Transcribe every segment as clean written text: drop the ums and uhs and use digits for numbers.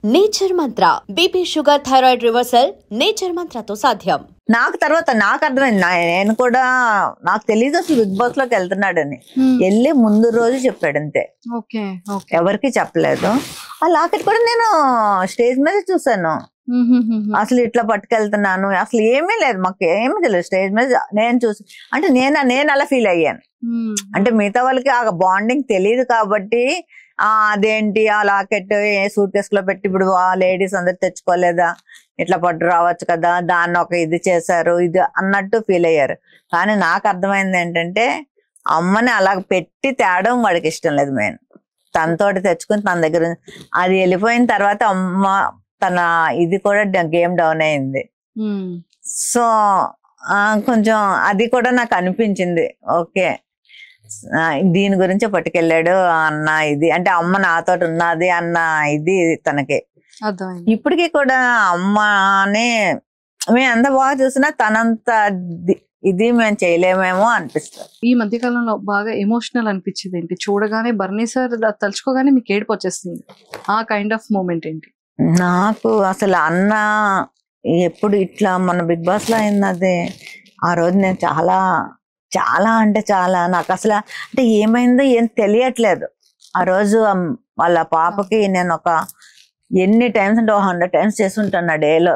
Nature Mantra BP sugar thyroid reversal nature మంత్రతో సాధ్యం. నాకు తర్వాత నాకు అర్థమైంది, నేను కూడా నాకు తెలియదు అసలు బిగ్ బాస్ లోకి వెళ్తున్నాడని. వెళ్ళి ముందు రోజు చెప్పాడు అంతే, ఎవరికి చెప్పలేదు. ఆ లాకెట్ కూడా నేను స్టేజ్ మీద చూసాను. అసలు ఇట్లా పట్టుకెళ్తున్నాను, అసలు ఏమీ లేదు, మాకు ఏమీ తెలియదు. స్టేజ్ మీద నేను చూసి అంటే నేను అలా ఫీల్ అయ్యాను. అంటే మిగతా వాళ్ళకి ఆ బాండింగ్ తెలియదు కాబట్టి అదేంటి ఆ లాకెట్ ఏ సూట్ కేస్ లో పెట్టి ఇప్పుడు లేడీస్ అందరు తెచ్చుకోలేదా, ఇట్లా పట్టు రావచ్చు కదా, దాన్ని ఒక ఇది చేశారు ఇది అన్నట్టు ఫీల్ అయ్యారు. కానీ నాకు అర్థమైంది ఏంటంటే అమ్మని అలా పెట్టి తేడం వాడికి ఇష్టం లేదు. మెయిన్ తనతోటి తెచ్చుకుని తన దగ్గర అది వెళ్ళిపోయిన తర్వాత అమ్మ తన ఇది కూడా గేమ్ డౌన్ అయింది. సో కొంచెం అది కూడా నాకు అనిపించింది, ఓకే దీని గురించే పట్టుకెళ్ళాడు అన్న ఇది, అంటే అమ్మ నాతో ఉన్నది అన్న ఇది తనకి. ఇప్పటికీ కూడా అమ్మని మేము ఎంత బాగా చూసినా తనంత ఇది మేము చేయలేమేమో అనిపిస్తుంది. ఈ మధ్య కాలంలో బాగా ఎమోషనల్ అనిపించింది ఏంటి? చూడగానే బర్నీ సార్ తలుచుకోగానే మీకు ఏడుపు వచ్చేస్తుంది, ఆ కైండ్ ఆఫ్ మూమెంట్ ఏంటి? నాకు అసలు అన్న ఎప్పుడు ఇట్లా మన బిగ్ బాస్ లో అయింది ఆ రోజు నేను చాలా చాలా అంటే చాలా నాకు అసలు అంటే ఏమైందో ఏం తెలియట్లేదు. ఆ రోజు వాళ్ళ పాపకి నేను ఒక ఎన్ని టైమ్స్ అంటే 100 times చేస్తుంటాను ఆ డేలో.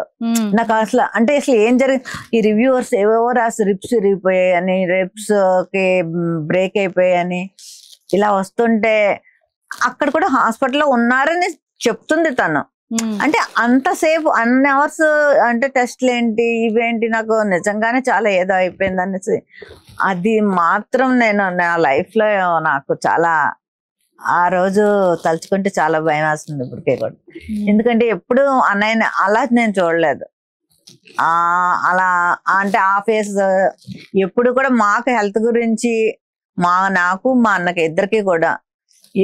నాకు అసలు అంటే అసలు ఏం జరిగింది, ఈ రివ్యూవర్స్ ఏవేవో రాసి రిప్స్ విరిగిపోయాయని, రిప్స్ కి బ్రేక్ అయిపోయాయని ఇలా వస్తుంటే అక్కడ కూడా హాస్పిటల్లో ఉన్నారని చెప్తుంది తను. అంటే అంతసేపు అన్ని అవర్స్ అంటే టెస్ట్లు ఏంటి ఇవేంటి, నాకు నిజంగానే చాలా ఏదో అయిపోయింది అనేసి అది మాత్రం నేను నా లైఫ్ లో నాకు చాలా ఆ రోజు తలుచుకుంటే చాలా భయం వేస్తుంది ఇప్పటికే కూడా. ఎందుకంటే ఎప్పుడు అన్నయ్య అలా నేను చూడలేదు. అలా అంటే ఆ ఫేస్ ఎప్పుడు కూడా మాకు హెల్త్ గురించి నాకు మా అన్నకి ఇద్దరికి కూడా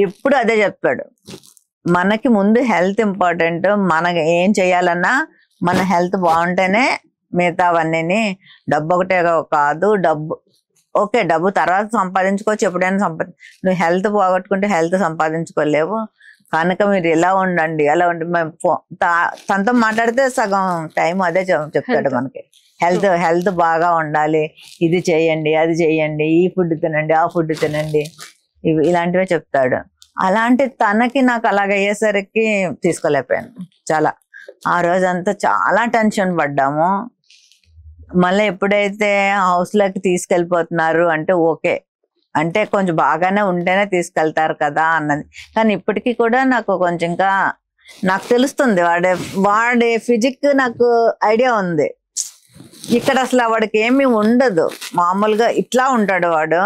ఎప్పుడు అదే చెప్పాడు, మనకి ముందు హెల్త్ ఇంపార్టెంట్, మనకి ఏం చేయాలన్నా మన హెల్త్ బాగుంటేనే మిగతావన్నీ. డబ్బు ఒకటే కాదు, డబ్బు ఓకే డబ్బు తర్వాత సంపాదించుకోవచ్చు, ఎప్పుడైనా నువ్వు హెల్త్ పోగొట్టుకుంటే హెల్త్ సంపాదించుకోలేవు కనుక మీరు ఇలా ఉండండి అలా ఉండి. మేము తనతో మాట్లాడితే సగం టైం అదే చెప్తాడు మనకి, హెల్త్ బాగా ఉండాలి, ఇది చేయండి అది చేయండి, ఈ ఫుడ్ తినండి ఆ ఫుడ్ తినండి, ఇలాంటివే చెప్తాడు. అలాంటి తనకి నాకు అలాగయ్యేసరికి తీసుకోలేకపోయాను. చాలా ఆ రోజంతా చాలా టెన్షన్ పడ్డాము. మళ్ళీ ఎప్పుడైతే హౌస్ లోకి తీసుకెళ్ళిపోతున్నారు అంటే ఓకే, అంటే కొంచెం బాగానే ఉంటేనే తీసుకెళ్తారు కదా అన్నది. కానీ ఇప్పటికీ కూడా నాకు కొంచెం ఇంకా నాకు తెలుస్తుంది వాడి ఫిజిక్ నాకు ఐడియా ఉంది. ఇక్కడ అసలు వాడికి ఏమి ఉండదు, మామూలుగా ఇట్లా ఉంటాడు వాడు.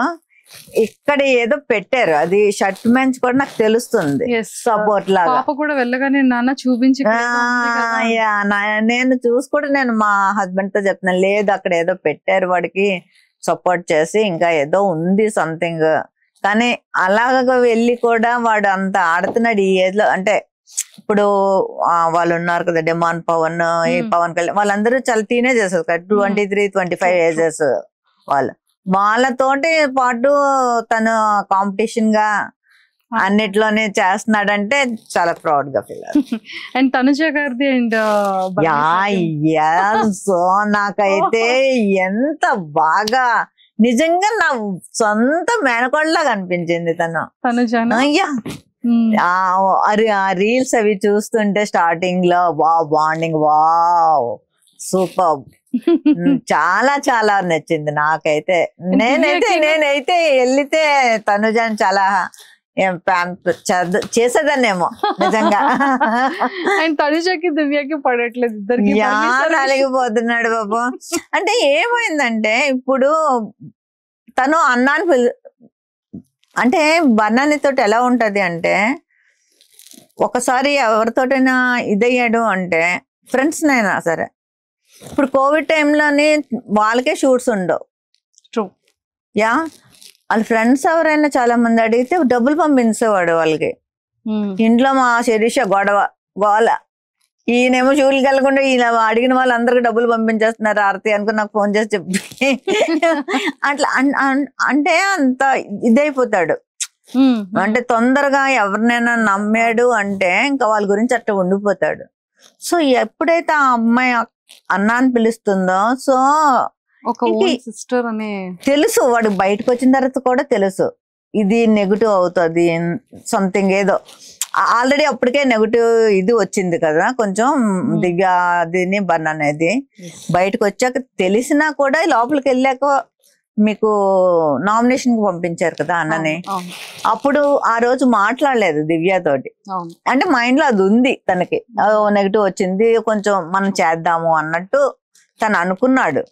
ఇక్కడ ఏదో పెట్టారు, అది షర్ట్ మెంచ్ కూడా నాకు తెలుస్తుంది సపోర్ట్ లాగా. వెళ్ళగానే నాన్న చూపించి నేను చూసి కూడా నేను మా హస్బెండ్ తో చెప్తున్నాను, లేదు అక్కడ ఏదో పెట్టారు వాడికి సపోర్ట్ చేసి, ఇంకా ఏదో ఉంది సంథింగ్. కానీ అలాగ వెళ్ళి కూడా వాడు అంత ఆడుతున్నాడు ఈ ఏజ్ లో. అంటే ఇప్పుడు వాళ్ళు ఉన్నారు కదా డిమాండ్ పవన్, ఈ పవన్ కళ్యాణ్, వాళ్ళందరూ చాలా టీనేజర్స్ కదా, 23-25 ఏజెస్ వాళ్ళు. వాళ్ళతోటి పాటు తను కాంపిటీషన్ గా అన్నిట్లోనే చేస్తున్నాడంటే చాలా ప్రౌడ్ గా ఫీల్ అవుతుంది. అండ్ తనుజ గారిది అండ్ సో నాకైతే ఎంత బాగా నిజంగా నా సొంత మేనకోడలాగా అనిపించింది తను. ఆ రీల్స్ అవి చూస్తుంటే స్టార్టింగ్ లో బాండింగ్ సూపర్, చాలా చాలా నచ్చింది నాకైతే. నేనైతే వెళ్తే తనుజాని చాలా చేసేదాన్నేమో నిజంగా. అండ్ తనుజకి దివ్యకి పడట్లేదు, అలిగిపోతున్నాడు బాబు. అంటే ఏమైందంటే ఇప్పుడు తను అన్నాన్ని అంటే బన్నానితో ఎలా ఉంటది అంటే ఒకసారి ఎవరితోటైనా ఇదయ్యాడు అంటే ఫ్రెండ్స్ నైనా సరే, ఇప్పుడు కోవిడ్ టైంలోని వాళ్ళకే షూట్స్ ఉండవు. వాళ్ళ ఫ్రెండ్స్ ఎవరైనా చాలా మంది అడిగితే డబ్బులు పంపించేవాడు వాళ్ళకి. ఇంట్లో మా శిరీష గోల, ఈయనేమో షూట్కి వెళ్ళకుండా ఈయన అడిగిన వాళ్ళందరికీ డబ్బులు పంపించేస్తున్నారు ఆరతి అనుకుని నాకు ఫోన్ చేసి చెప్పి అట్లా అంటే అంత ఇదైపోతాడు. అంటే తొందరగా ఎవరినైనా నమ్మాడు అంటే ఇంకా వాళ్ళ గురించి అట్లా ఉండిపోతాడు. సో ఎప్పుడైతే ఆ అమ్మాయి అన్న అని పిలుస్తుందో, సో ఒక సిస్టర్ అనే తెలుసు, వాడు బయటకు వచ్చిన తర్వాత కూడా తెలుసు ఇది నెగిటివ్ అవుతుంది సంథింగ్ ఏదో. ఆల్రెడీ అప్పటికే నెగిటివ్ ఇది వచ్చింది కదా కొంచెం దివ్య దీని బన్ అనేది. బయటకు వచ్చాక తెలిసినా కూడా లోపలికి వెళ్ళాక మీకు నామినేషన్ కి పంపించారు కదా అన్నని. అప్పుడు ఆ రోజు మాట్లాడలేదు దివ్యతోటి. అంటే మైండ్ లో అది ఉంది తనకి, నెగిటివ్ వచ్చింది కొంచెం మనం చేద్దాము అన్నట్టు తను అనుకున్నాడు.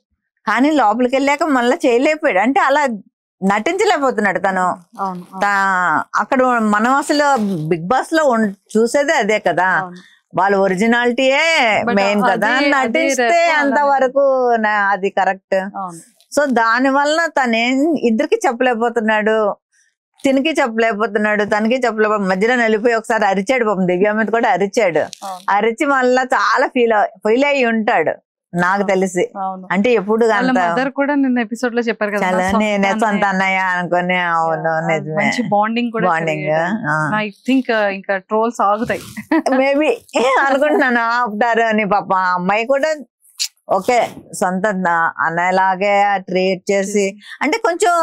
కానీ లోపలికి వెళ్ళాక మళ్ళీ చేయలేకపోయాడు. అంటే అలా నటించలేకపోతున్నాడు తను. అక్కడ మనం అసలు బిగ్ బాస్ లో చూసేదే అదే కదా, వాళ్ళ ఒరిజినాలిటీయే మెయిన్ కదా. నటిస్తే అంతవరకు అది కరెక్ట్. సో దాని వల్ల తనేం ఇద్దరికి చెప్పలేకపోతున్నాడు, తినికి చెప్పలేకపోతున్నాడు, తనకి చెప్పలేకపోతే మధ్యలో వెళ్ళిపోయి ఒకసారి అరిచాడు పాపం, దివ్య మీద కూడా అరిచాడు. అరిచి మళ్ళా చాలా ఫీల్ అయ్యి ఉంటాడు నాకు తెలిసి. అంటే ఎప్పుడు కూడా నిన్న ఎపిసోడ్ లో చెప్పారు కదా నేనే సొంత అన్నయ్య అనుకుని. అవును నిజమే, బాండింగ్ ఐ థింక్ ఇంకా ట్రోల్స్ ఆగుతాయి మేబీ అనుకుంటున్నాను ఆపుతారు అని. పాప అమ్మాయి కూడా ఓకే సొంత అన్నలాగే ట్రీట్ చేసి, అంటే కొంచెం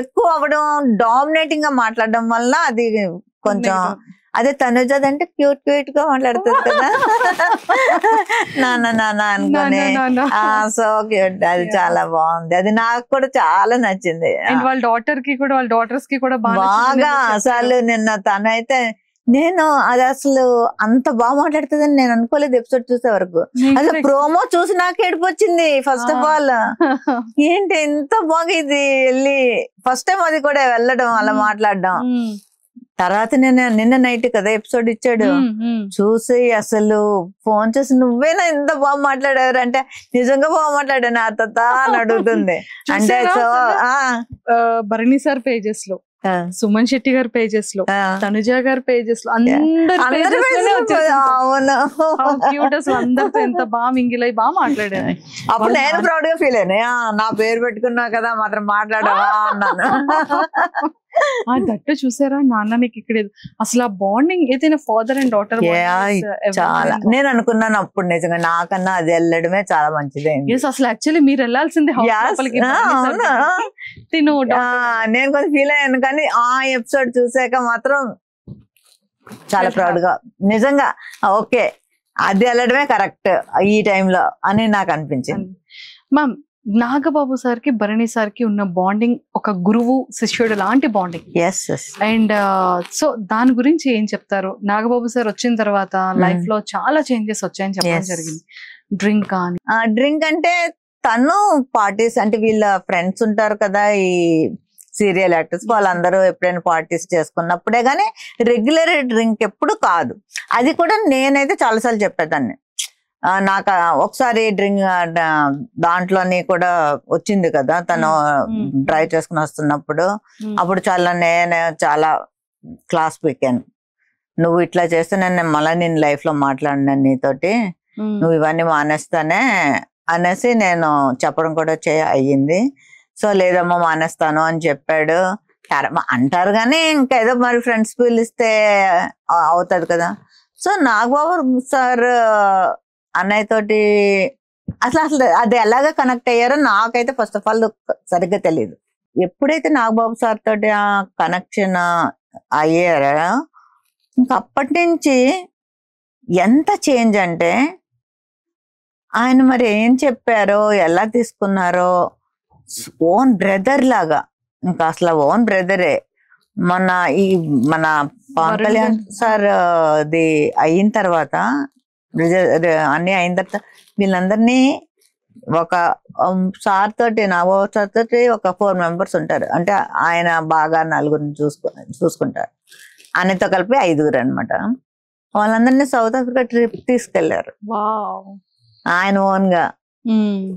ఎక్కువ అవ్వడం, డామినేటింగ్ గా మాట్లాడడం వల్ల అది కొంచెం. అదే తనుజది అంటే క్యూట్ క్యూట్ గా మాట్లాడుతుంది కదా, నాన్న నాన్న అనుకుని. సో క్యూట్, అది చాలా బాగుంది. అది నాకు కూడా చాలా నచ్చింది. వాళ్ళ డాటర్ కి కూడా, వాళ్ళ డాటర్స్ కి కూడా బాగా. అసలు నిన్న తనైతే నేను అది అసలు అంత బాగా మాట్లాడుతుందని నేను అనుకోలేదు ఎపిసోడ్ చూసే వరకు. అసలు ప్రోమో చూసి నాకు ఏడుపు వచ్చింది. ఫస్ట్ ఆఫ్ ఆల్ ఏంటి ఇంత బాగా ఇది వెళ్ళి ఫస్ట్ టైం అది కూడా వెళ్ళడం అలా మాట్లాడడం. తర్వాత నేను నిన్న నైట్ కదా ఎపిసోడ్ ఇచ్చాడు, చూసి అసలు ఫోన్ చేసి నువ్వేనా ఇంత బాగా మాట్లాడారు అంటే నిజంగా బాగా మాట్లాడాను ఆ తాత అని అడుగుతుంది. అంటే సో భరణి సార్ పేజెస్ లో, సుమన్ శెట్టి గారి పేజెస్ లో, తనుజ గారి పేజెస్ లో, అందరితో ఎంత బాగా మింగిలై బాగా మాట్లాడాను. అప్పుడు నేను ప్రౌడ్ గా ఫీల్ అయినా, నా పేరు పెట్టుకున్నా కదా మాత్రం మాట్లాడవా అన్నాను. దట్టు చూసారా నాన్న నీకు ఇక్కడ అసలు ఆ బాండింగ్ ఏదైనా ఫాదర్ అండ్ డాటర్ చాలా. నేను అనుకున్నాను అప్పుడు నిజంగా నాకన్నా అది వెళ్ళడమే చాలా మంచిది. అసలు యాక్చువల్లీ మీరు వెళ్ళాల్సింది. నేను కొంచెం ఫీల్ అయ్యాను కానీ ఆ ఎపిసోడ్ చూసాక మాత్రం చాలా ప్రౌడ్ గా నిజంగా ఓకే అది వెళ్ళడమే కరెక్ట్ ఈ టైంలో అని నాకు అనిపించింది. మ్యామ్, నాగబాబు సార్ కి భరణి సార్ కి ఉన్న బాండింగ్ ఒక గురువు శిష్యుడు లాంటి బాండింగ్. అండ్ సో దాని గురించి ఏం చెప్తారు? నాగబాబు సార్ వచ్చిన తర్వాత లైఫ్ లో చాలా చేంజెస్ వచ్చాయని చెప్పడం జరిగింది. డ్రింక్ కానీ, డ్రింక్ అంటే తను పార్టీస్ అంటే వీళ్ళ ఫ్రెండ్స్ ఉంటారు కదా ఈ సీరియల్ యాక్టర్స్, వాళ్ళందరూ ఎప్పుడైనా పార్టీస్ చేసుకున్నప్పుడే గానీ రెగ్యులర్ డ్రింక్ ఎప్పుడు కాదు. అది కూడా నేనైతే చాలాసార్లు చెప్పేదాన్ని. నాకు ఒకసారి డ్రింక్ దాంట్లోని కూడా వచ్చింది కదా తను డ్రైవ్ చేసుకుని వస్తున్నప్పుడు. అప్పుడు నేను చాలా క్లాస్ పీకాను, నువ్వు ఇట్లా చేస్తే నేను మళ్ళీ నేను లైఫ్ లో మాట్లాడినాను నీతోటి, నువ్వు ఇవన్నీ మానేస్తానే అనేసి నేను చెప్పడం కూడా అయ్యింది. సో లేదమ్మా మానేస్తాను అని చెప్పాడు. అంటారు కానీ ఇంకా ఏదో మరి ఫ్రెండ్స్ పిలిస్తే అవుతుంది కదా. సో నాగబాబు సార్ అన్నయ్య తోటి అసలు అది ఎలాగ కనెక్ట్ అయ్యారో నాకైతే ఫస్ట్ ఆఫ్ ఆల్ సరిగ్గా తెలియదు. ఎప్పుడైతే నాగబాబు సార్ తోటి ఆ కనెక్షన్ అయ్యారో ఇంకా అప్పటి నుంచి ఎంత చేంజ్ అంటే ఆయన మరి ఏం చెప్పారో ఎలా తీసుకున్నారో ఓన్ బ్రదర్ లాగా, ఇంకా అసలు ఓన్ బ్రదరే. మన పవన్ కళ్యాణ్ సార్ అది అయిన తర్వాత అన్ని అయిన తర్వాత వీళ్ళందరినీ ఒక సార్ తోటి నాగబాబు సార్ తోటి ఒక 4 మెంబర్స్ ఉంటారు. అంటే ఆయన బాగా 4గురిని చూసుకుంటారు. ఆయనతో కలిపి 5గురు అనమాట. వాళ్ళందరినీ సౌత్ ఆఫ్రికా ట్రిప్ తీసుకెళ్లారు ఆయన ఓన్ గా.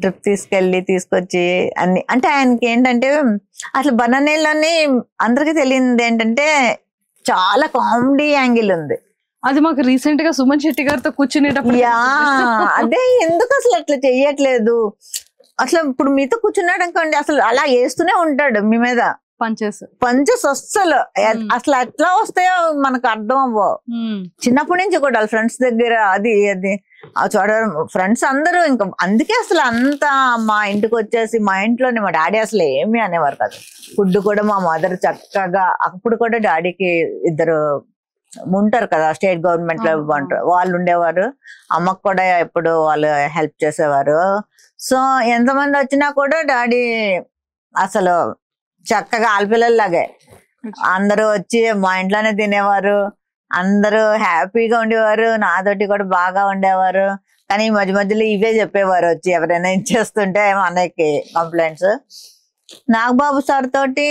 ట్రిప్ తీసుకొచ్చి అన్ని అంటే ఆయనకి ఏంటంటే అసలు బనానీలోని అందరికి తెలియదు ఏంటంటే చాలా కామెడీ యాంగిల్ ఉంది. అది మాకు రీసెంట్ గా సుమన్ శెట్టి గారితో కూర్చునేటప్పుడు అదే ఎందుకు అసలు అట్లా చెయ్యట్లేదు. అసలు ఇప్పుడు మీతో కూర్చున్నాడు అనుకోండి అసలు అలా వేస్తూనే ఉంటాడు మీ మీద. పంచెస్ అస్సలు అసలు ఎట్లా వస్తాయో మనకు అర్థం అవ్వవు. చిన్నప్పటి నుంచి కూడా ఫ్రెండ్స్ దగ్గర అది చూడడం ఫ్రెండ్స్ అందరూ ఇంకా అందుకే అసలు అంతా మా ఇంటికి వచ్చేసి మా ఇంట్లోనే మా డాడీ అసలు ఏమీ అనేవారు కాదు. ఫుడ్ కూడా మా మదర్ చక్కగా అప్పుడు కూడా డాడీకి ఇద్దరు ఉంటారు కదా స్టేట్ గవర్నమెంట్ లో ఉంటారు వాళ్ళు ఉండేవారు. అమ్మకు కూడా ఎప్పుడు వాళ్ళు హెల్ప్ చేసేవారు. సో ఎంతమంది వచ్చినా కూడా డాడీ అసలు చక్కగా ఆడపిల్లలాగే అందరూ వచ్చి మా ఇంట్లోనే తినేవారు. అందరూ హ్యాపీగా ఉండేవారు. నాతోటి కూడా బాగా ఉండేవారు. కానీ ఈ మధ్య మధ్యలో ఇవే చెప్పేవారు వచ్చి ఎవరైనా ఇచ్చేస్తుంటే అన్నయ్యకి కంప్లైంట్స్. నాగబాబు సార్ తోటి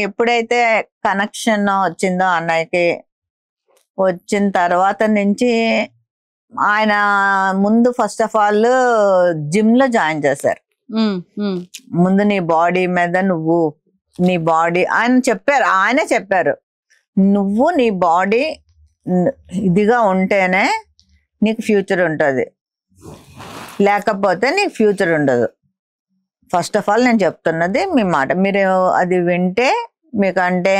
ఎప్పుడైతే కనెక్షన్ వచ్చిందో అన్నయ్యకి వచ్చిన తర్వాత నుంచి ఆయన ముందు ఫస్ట్ ఆఫ్ ఆల్ జిమ్ లో జాయిన్ చేశారు. ముందు నీ బాడీ మీద నీ బాడీ ఆయనే చెప్పారు నువ్వు నీ బాడీ ఇదిగా ఉంటేనే నీకు ఫ్యూచర్ ఉంటుంది, లేకపోతే నీకు ఫ్యూచర్ ఉండదు. ఫస్ట్ ఆఫ్ ఆల్ నేను చెప్తున్నది మీ మాట మీరు అది వింటే మీకంటే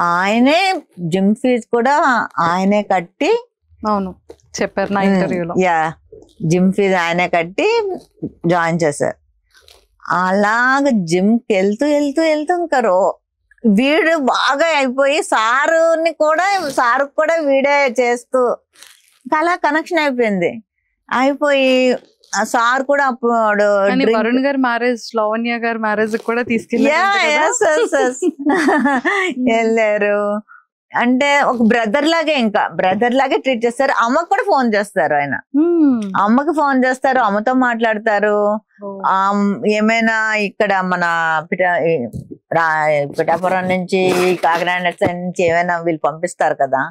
ఆయనే జిమ్ ఫీజు కూడా ఆయనే కట్టి చెప్పారు నా ఇంటర్వ్యూలో. జిమ్ ఫీజు ఆయనే కట్టి జాయిన్ చేశారు. అలాగ జిమ్కి వెళ్తూ ఇంకా వీడు బాగా అయిపోయి సారు కూడా వీడే చేస్తూ అలా కనెక్షన్ అయిపోయి సార్ కూడా అప్పుడు వరుణ్ గారి మ్యారేజ్ లావణ్య గారి మ్యారేజ్ కూడా వెళ్ళారు. అంటే ఒక బ్రదర్ లాగే ట్రీట్ చేస్తారు. అమ్మకు కూడా ఫోన్ చేస్తారు. ఆయన అమ్మకి ఫోన్ చేస్తారు, అమ్మతో మాట్లాడతారు. ఏమైనా ఇక్కడ మన పిఠాపురం నుంచి కాకినాడ నుంచి ఏమైనా వీళ్ళు పంపిస్తారు కదా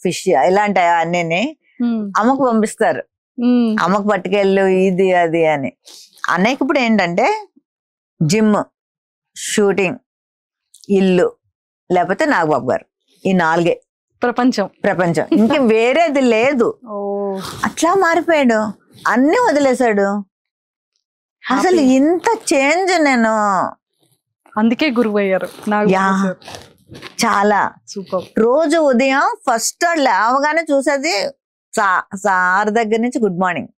ఫిష్ ఇలాంటి అన్నీ అమ్మకు పంపిస్తారు. అమ్మకు పట్టుకెళ్ళు ఇది అది అని. అన్నయ్యకి ఇప్పుడు ఏంటంటే జిమ్, షూటింగ్, ఇల్లు, లేకపోతే నాగబాబు గారు, ఈ 4 ప్రపంచం ఇంకా వేరేది లేదు. అట్లా మారిపోయాడు, అన్ని వదిలేశాడు. అసలు ఇంత చేంజ్ నేను అందుకే గురువు అయ్యారు. చాలా సూపర్. రోజు ఉదయం ఫస్ట్ లేవగానే చూసేది సార్ దగ్గర నుంచి good morning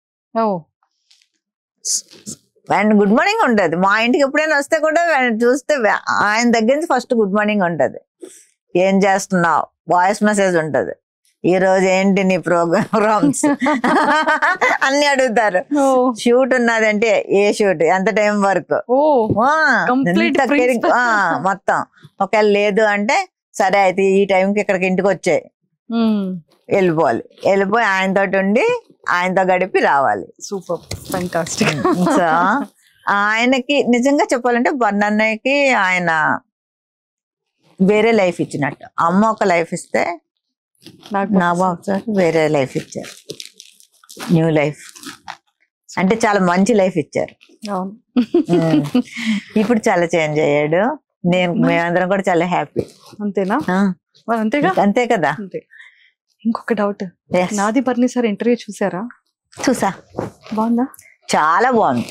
and good morning ఉంటది. మా ఇంటికి ఎప్పుడైనా వస్తే కూడా చూస్తే ఆయన దగ్గర నుంచి ఫస్ట్ గుడ్ మార్నింగ్ ఉంటది. ఏం చేస్తున్నావు, వాయిస్ మెసేజ్ ఉంటది. ఈ రోజు ఏంటి నీ ప్రోగ్రామ్స్ అన్ని అడుగుతారు. షూట్ ఉన్నదంటే ఏ షూట్, ఎంత టైం వరకు, మొత్తం. ఒకవేళ లేదు అంటే సరే అయితే ఈ టైంకి ఇక్కడికి ఇంటికి వచ్చాయి వెళ్ళిపోయి ఆయనతో ఉండి ఆయనతో గడిపి రావాలి. Super, fantastic. సో ఆయనకి నిజంగా చెప్పాలంటే బన్నన్నయ్యకి ఆయన వేరే లైఫ్ ఇచ్చినట్టు. అమ్మ ఒక లైఫ్ ఇస్తే నాగబాబు సార్ వేరే లైఫ్ ఇచ్చారు, న్యూ లైఫ్. అంటే చాలా మంచి లైఫ్ ఇచ్చారు. ఇప్పుడు చాలా చేంజ్ అయ్యాడు. మేమందరం కూడా చాలా హ్యాపీ. అంతేనా? అంతే కదా. ఇంకొక డౌట్, నాది బర్ని సార్ ఇంటర్వ్యూ చూసారా? చూసా. బాగుందా? చాలా బాగుంది,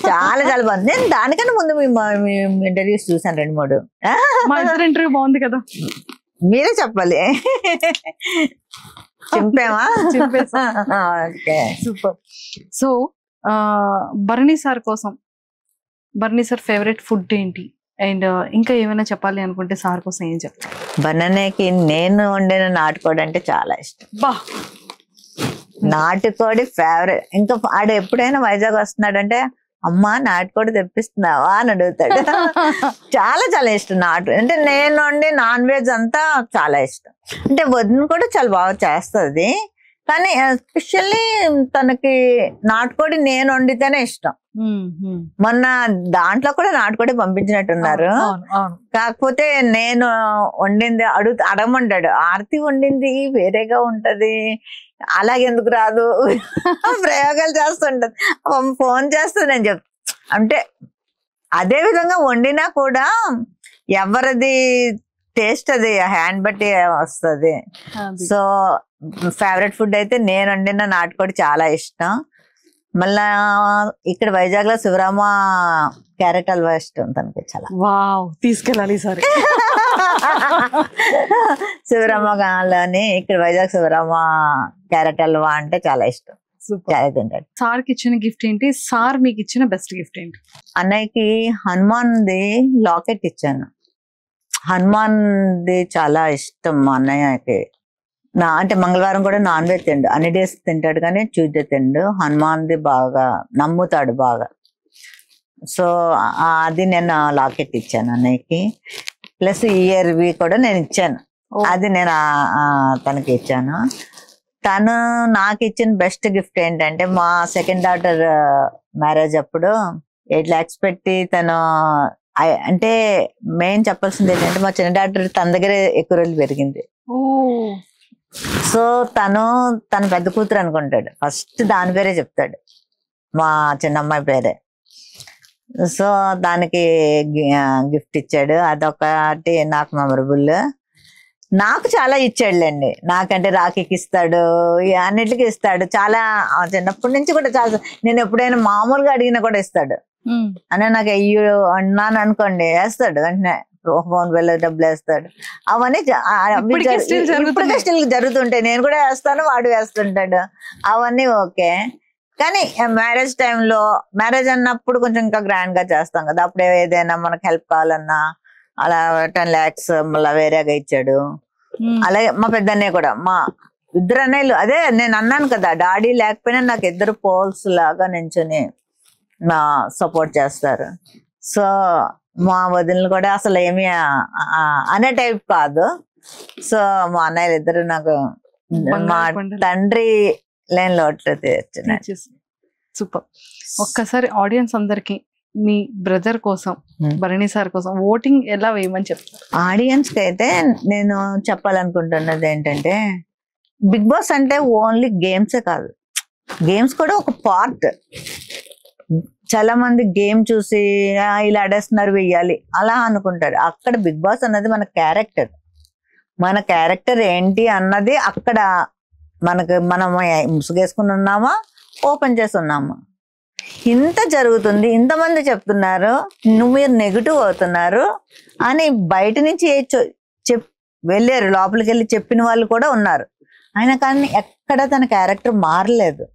చాలా బాగుంది. నేను దానికన్నా ముందు మీ ఇంటర్వ్యూస్ చూసాను 2-3. మా ఇద్దరు ఇంటర్వ్యూ బాగుంది కదా, మీరే చెప్పాలి. చింపేమా? సూపర్. సో బర్ని సార్ కోసం, బర్ని సార్ ఫేవరెట్ ఫుడ్ ఏంటి, అండ్ ఇంకా ఏమైనా చెప్పాలి అనుకుంటే సార్ కోసం ఏం చెప్తారు? బనానాకి నేను వండిన నాటుకోడి అంటే చాలా ఇష్టం. నాటుకోడి ఫేవరెట్. ఇంకా ఆడు ఎప్పుడైనా వైజాగ్ వస్తున్నాడంటే అమ్మా నాటుకోడి తెప్పిస్తున్నావా అని అడుగుతాడు. చాలా ఇష్టం నాటు అంటే. నేను వండి నాన్ వెజ్ అంతా చాలా ఇష్టం. అంటే వదిన కూడా చాలా బాగా చేస్తుంది, కానీ ఎస్పెషల్లీ తనకి నాటుకోడి నేను వండితేనే ఇష్టం. మొన్న దాంట్లో కూడా నాటుకోడి పంపించినట్టున్నారు. కాకపోతే నేను వండింది అడగమంటాడు, ఆర్తి వండింది వేరేగా ఉంటది, అలాగెందుకు రాదు, ప్రయోగాలు చేస్తుంటది. ఫోన్ చేస్తుంది, నేను అంటే అదే విధంగా వండినా కూడా ఎవరిది టేస్ట్ అది హ్యాండ్ బట్టి వస్తుంది. సో ఫేవరెట్ ఫుడ్ అయితే నేను వండిన నాటుకోడి చాలా ఇష్టం. మళ్ళా ఇక్కడ వైజాగ్ లో శివరామ క్యారెట్ హల్వా ఇష్టం తనకి చాలా. వావ్, తీసుకెళ్ళాలి సరే. శివరామలోని ఇక్కడ వైజాగ్ శివరామ క్యారెట్ హల్వా అంటే చాలా ఇష్టం. చాలా తింటాడు. సార్ కి ఇచ్చిన గిఫ్ట్ ఏంటి? సార్ మీకు ఇచ్చిన బెస్ట్ గిఫ్ట్ ఏంటి? అన్నయ్యకి హనుమాన్ది లాకెట్ ఇచ్చాను. హనుమాన్ది చాలా ఇష్టం మా అన్నయ్యకి. అంటే మంగళవారం కూడా నాన్ వెజ్ తిండు, అన్ని డేస్ తింటాడు కానీ ట్యూస్డే తిండు. హనుమాన్ది బాగా నమ్ముతాడు బాగా. సో అది నేను లాకెట్ ఇచ్చాను అన్నయ్యకి. ప్లస్ ఇయర్వి కూడా నేను ఇచ్చాను, అది నేను తనకి ఇచ్చాను. తను నాకు ఇచ్చిన బెస్ట్ గిఫ్ట్ ఏంటంటే మా సెకండ్ డాటర్ మ్యారేజ్ అప్పుడు 8 lakhs పెట్టి తను, అంటే మెయిన్ చెప్పాల్సింది ఏంటంటే మా చిన్న డాటర్ తన దగ్గరే ఎక్కువ రోజులు పెరిగింది. సో తన పెద్ద కూతురు అనుకుంటాడు, ఫస్ట్ దాని పేరే చెప్తాడు, మా చిన్నమ్మాయి పేరే. సో దానికి గిఫ్ట్ ఇచ్చాడు, అదొకటి నాకు మెమరబుల్. నాకు చాలా ఇచ్చాడులేండి, నాకంటే రాఖీకి ఇస్తాడు, అన్నిటికీ ఇస్తాడు. చాలా చిన్నప్పటి నుంచి కూడా చాలా, నేను ఎప్పుడైనా మామూలుగా అడిగినా కూడా ఇస్తాడు. అని నాకు అయ్యో అన్నాను అనుకోండి, వేస్తాడు వెంటనే, ఫోన్ పేలో డబ్బులు వేస్తాడు. అవన్నీ ఇప్పటికే స్టిల్ జరుగుతుంటాయి, నేను కూడా వేస్తాను, వాడు వేస్తుంటాడు. అవన్నీ ఓకే. కానీ మ్యారేజ్ టైంలో, మ్యారేజ్ అన్నప్పుడు కొంచెం ఇంకా గ్రాండ్ గా చేస్తాం కదా, అప్పుడు ఏదైనా మనకు హెల్ప్ కావాలన్నా అలా 10 lakhs మళ్ళీ వేరేగా ఇచ్చాడు. అలాగే మా పెద్దన్నయ్య కూడా, మా ఇద్దరు అన్నయ్యలు, అదే నేను అన్నాను కదా, డాడీ లేకపోయినా నాకు ఇద్దరు పోల్స్ లాగా నించుని సపోర్ట్ చేస్తారు. సో మా వదినలు కూడా అసలు ఏమి అనే టైప్ కాదు. సో మా అన్నయ్యలు ఇద్దరు నాకు మా తండ్రి లైన్ లో సూపర్. ఒక్కసారి ఆడియన్స్ అందరికి మీ బ్రదర్ కోసం, భరణి సార్ కోసం ఓటింగ్ ఎలా వేయమని చెప్తారు? ఆడియన్స్ కి అయితే నేను చెప్పాలనుకుంటున్నది ఏంటంటే, బిగ్ బాస్ అంటే ఓన్లీ గేమ్సే కాదు, గేమ్స్ కూడా ఒక పార్ట్. చాలా మంది గేమ్ చూసి ఇలా ఆడేస్తున్నారు వెయ్యాలి అలా అనుకుంటారు. అక్కడ బిగ్ బాస్ అన్నది మన క్యారెక్టర్, మన క్యారెక్టర్ ఏంటి అన్నది అక్కడ మనకు, మనం ముసుగేసుకుని ఉన్నామా, ఓపెన్ చేసి ఉన్నామా, ఇంత జరుగుతుంది, ఇంతమంది చెప్తున్నారు, మీరు నెగిటివ్ అవుతున్నారు అని బయట నుంచి వెళ్ళారు, లోపలికి వెళ్ళి చెప్పిన వాళ్ళు కూడా ఉన్నారు. అయినా కానీ ఎక్కడ తన క్యారెక్టర్ మారలేదు.